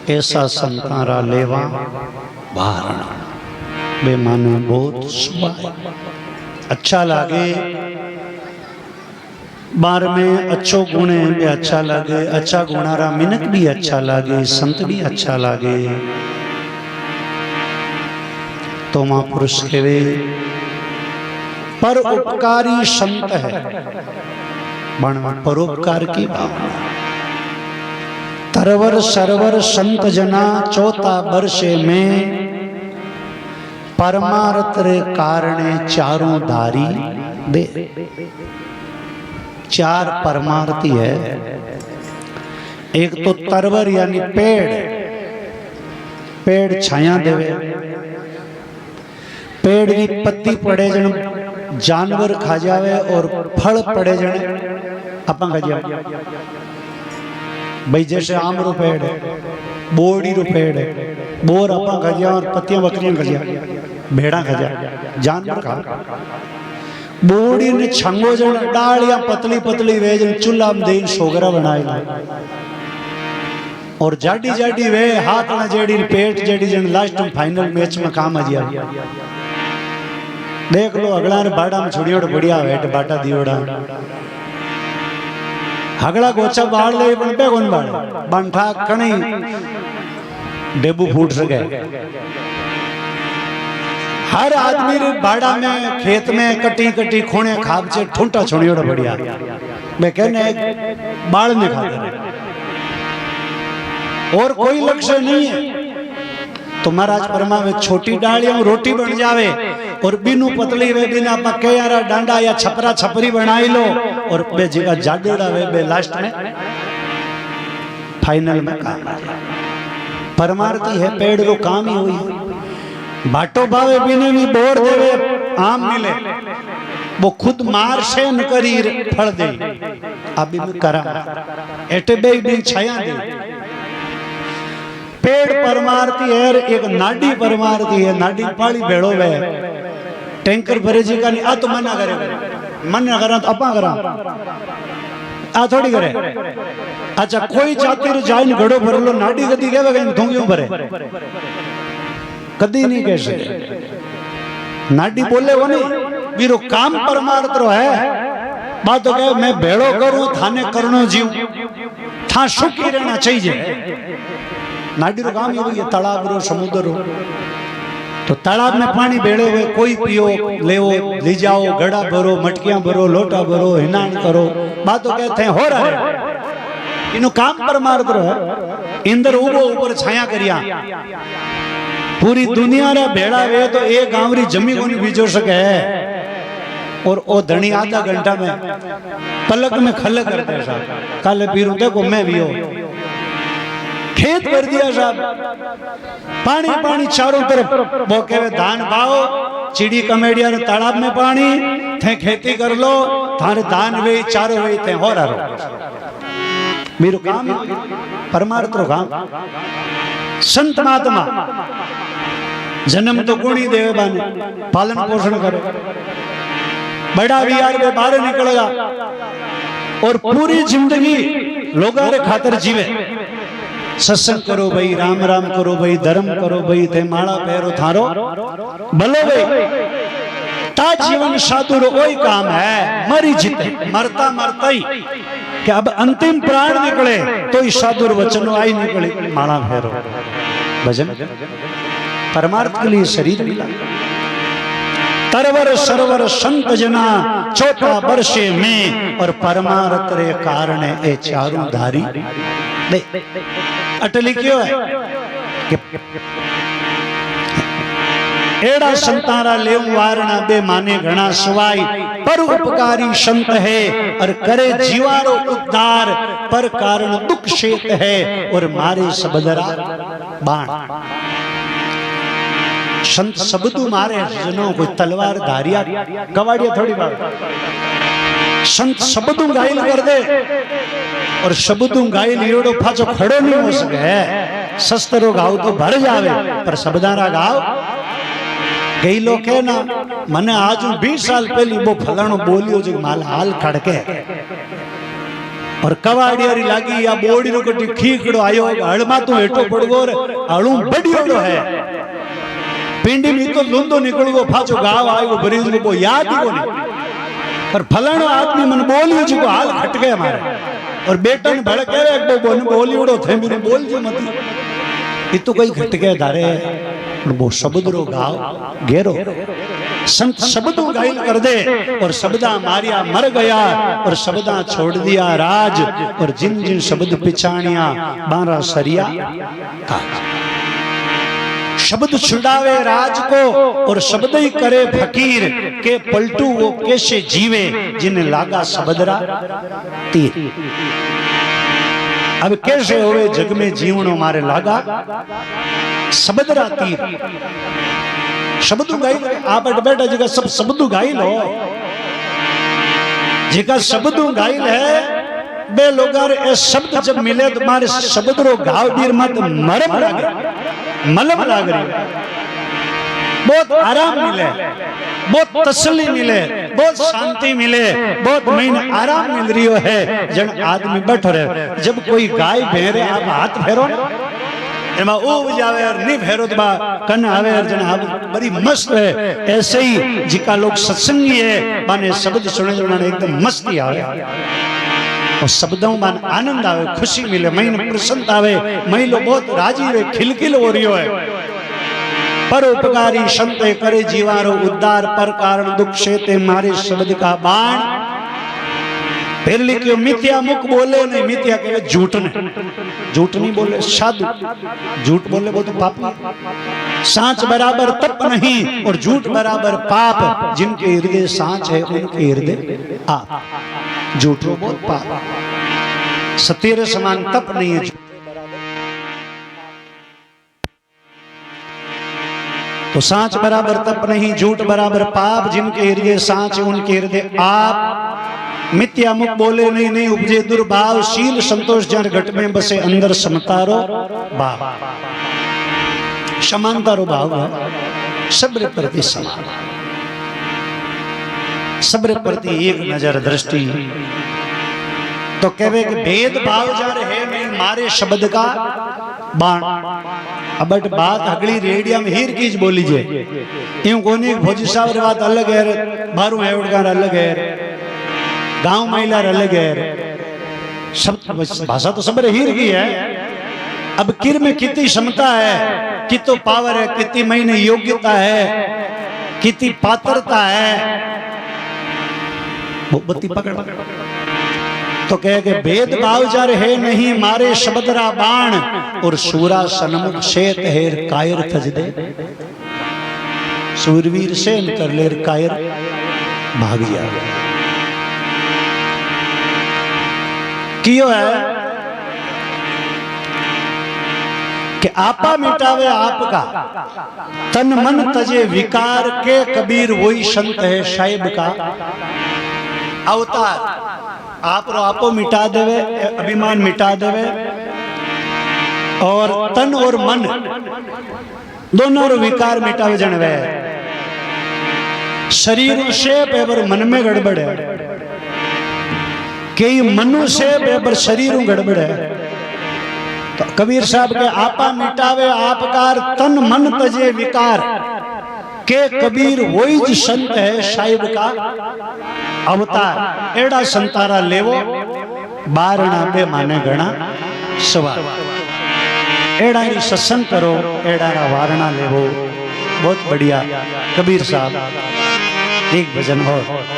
ऐसा संतारा लेवा बारणा बे माने बहुत सुभाए अच्छा लागे। बार में अच्छो गुणे भी अच्छा लागे, अच्छा गुणारा मिनक भी अच्छा लागे, संत भी अच्छा लागे। तो महापुरुष कहवे पर उपकारी संत है, परोपकार की भावना। तरवर सरवर संत जना चौथा वर्षे में परमार्थ रे कारणे चारों धारी दे। चार परमार्थी है। एक तो तरवर यानी पेड़, पेड़ छाया देवे, पेड़ की पत्ती पड़े जन जानवर खा जावे और फल पड़े जन अपन खा जावे। भाई जैसे आम रो पेड़ है, बोड़ी रो पेड़ है, बोर अपन खा जावे और पत्तियां बकरियां खा जावे, भेड़ा खा जावे, जानवर खा। बोड़ी ने छंगो जन डालियां पतली पतली वेजन चूल्हा में देन सोगरा बनाई और जाडी जाडी वे हाथ ना जेडी पेट जेडी जन लास्ट में फाइनल मैच में काम आ जिया। देख लो अगला ने बाड़ा में छुड़ियोड़ बढ़िया वेट बाटा दियोड़ा हगड़ा गोचा बाढ़ ले पण पे कोन बाढ़ बंठा कणी डेबू फूट सके। हर आदमी बाड़ा में खेत में कटी कटी खूणे खाब से ठुंटा छुड़ियोड़ बढ़िया मैं कहने बाढ़ ने खा और कोई लक्ष्य नहीं है। तो महाराज परमा में छोटी डालियां रोटी बन जावे और बिनु पतली वे बिना पक्के यारा डांडा या छपरा छपरी बनाई लो और बे जगह जागेड़ा वे बे लास्ट में फाइनल में काम परमार्थी है। पेड़ रो काम ही हुई बाटो भावे बिने भी बोर देवे आम मिले वो खुद मार से न करी फल दे अभी में करा एटे बे बिन छाया दे। पेड़ परमार्थी है, एक नाडी परमार्थी है। नाडी पाली भेड़ो वे टैंकर भरे जी का नहीं आ तो मना करे, मना करा तो अपा करा आ थोड़ी करे। अच्छा कोई जाति रो जाइन घड़ो भर लो नाडी कदी कहवे कहीं धोंगियो भरे कदी नहीं कह सके। नाडी बोले वो नहीं बीरो काम परमार्थ रो है। बात तो कहे मैं भेड़ो करूं थाने करनो जीव था सुखी रहना चाहिए। नाडी रो काम ये तालाब रो समुद्र रो तो तालाब में पानी भेड़े हुए कोई पियो लेवो ले जाओ गड़ा भरो मटकियां भरो लोटा भरो हिनान करो। बात तो कहते हैं हो रहा है इनो काम परमार्थ रो है। इंदर उबो ऊपर छाया करिया पूरी दुनिया रा भेड़ा वे तो एक गांवरी जमी को नहीं बीजो सके है और ओ धनी आधा घंटा में पलक में खल कर दे साहब। काले पीरू देखो मैं भी हो खेत भर दिया साहब पानी पानी चारों तरफ वो कहे धान बाओ चिड़ी कमेडिया ने तालाब में पानी थे खेती कर लो थारे धान वे चारों वे थे हो रहा मेरे काम परमार्थ रो काम। संत महात्मा जन्म तो गुणी देवे बाने पालन पोषण करे बड़ा विहार में बाहर निकलेगा और पूरी जिंदगी लोगों रे खातर जीवे। सत्संग करो भाई राम राम करो भाई धर्म करो भाई थे माला पहरो थारो भलो भाई ता जीवन साधु रो वही काम है। मरी जीते मरता मरता ही कि अब अंतिम प्राण निकले तो इस साधु वचन आई निकले माला फेरो भजन परमार्थ के लिए शरीर मिला। तरवर सरवर संत जना चौथा वर्षे में और परमार्थ रे कारणे ए चारों धारी दे। अटली क्यों है कि एड़ा संतारा लेव वारणा बे माने घना सवाई पर उपकारी संत है और करे जीवारो उद्धार पर कारण दुख शेत है और मारे सबदरा बाण। संत सबदू मारे जनों कोई तलवार धारिया कवाड़िया थोड़ी बात। संत सबदू घायल कर दे और सबदू घायल योड़ो फाचो खड़ो नहीं हो सके है। शस्त्रो घाव तो भर जावे पर सबदारा घाव कई लोग है ना मने आज 20 साल पहले वो फलाणो बोलियो जो माल हाल खड़के और कवाड़ियारी लागी या बोड़ी रो कटी खीकड़ो आयो हड़मा तो हेठो पड़गो रे हड़ू बड़ियोड़ो है पिंडी में तो लुंदो निकलगो फाचो गाव आयो बरीज को याद ही कोनी पर फलाणो आदमी मन बोलियो जी को हाल खट गए हमारे और बेटा ने भड़क के एक बो बोलियोड़ो थे मेरे बोल जो मत ये तो कोई घट गए धारे वो शब्द रो गाव घेरो संत शब्दों गाइल कर दे और शब्दा मारिया मर गया और शब्दा छोड़ दिया राज और जिन जिन शब्द पिछाणिया बारा सरिया काज शब्द छुड़ावे राज को और शब्द ही करे फकीर के पलटू वो कैसे जीवे जिन्हें लागा शब्दरा तीर अब कैसे होवे जग में जीवनो मारे लागा शब्दरा तीर शब्द गाइल आप बैठा जगह सब शब्द गाइल हो जगह शब्द गाइल है बे लोगार ए शब्द जब मिले तुम्हारे शब्द रो घाव बीर मत मरम लागे मलम लाग रही बहुत आराम मिले बहुत तसल्ली मिले बहुत शांति मिले बहुत महीने आराम मिल रही है जन आदमी बैठो रहे जब कोई गाय भेरे आप हाथ फेरो एमा ऊब जावे और नहीं फेरो तो कन आवे और जन आप बड़ी मस्त है ऐसे ही जिका लोग सत्संगी है माने शब्द सुने जो माने एकदम मस्ती आवे और शब्दों में आनंद आवे खुशी मिले महीने प्रसन्न आवे महिलो बहुत राजी वे खिलखिल हो रही है परोपकारी संत करे जीवारो उद्धार पर कारण दुख से मारे शब्द का बाण फिर लिखियो मिथ्या मुख बोले नहीं मिथ्या कहे झूठ नहीं बोले साधु झूठ बोले वो तो पापी सांच बराबर तप नहीं और झूठ बराबर पाप जिनके हृदय सांच है उनके हृदय आप झूठ बहुत पाप सतेरे समान तप नहीं है तो सांच बराबर तप नहीं झूठ बराबर पाप जिनके हृदय सांच है उनके हृदय आप मिथ्या मुख बोले नहीं उपजे दुर्भाव शील संतोष जन घट में बसे अंदर समतारो भाव समानतारो भाव है सब्र प्रति समान सब्र प्रति एक नजर दृष्टि तो कहवे कि भेद भाव जर है नहीं मारे शब्द का बाण अब बात अगली रेडिया में हीर कीज बोली जे यूं कोनी भोजी साहब रे बात अलग है बारू हेवड़गार अलग है गांव महिला अलग है सब भाषा तो सब हीर की है अब किर में कितनी क्षमता है कितो पावर है कितनी महीने योग्यता है कितनी पात्रता है बत्ती पकड़ तो कहे के भेदभाव जर है नहीं मारे शब्दरा बाण और सूरा सन्मुख शेत हेर कायर थज दे सूरवीर से कर लेर कायर भाग जा कियो है कि आपा मिटावे आपका तन मन तजे विकार के कबीर वही संत है साहिब का अवतार आप रो आपो मिटा देवे अभिमान मिटा देवे और तन और मन दोनों रो विकार मिटावे जनवे शरीर से पेपर मन में गड़बड़ है कई मनु से पेपर शरीर गड़बड़ है तो कबीर साहब के आपा मिटावे आपकार तन मन तजे विकार के कबीर वही संत है साहिब का अवतार एड़ा संतारा लेवो बारणा पे माने गणा सवार एड़ा ही सत्संग करो एड़ा वारणा लेवो बहुत बढ़िया कबीर साहब एक भजन और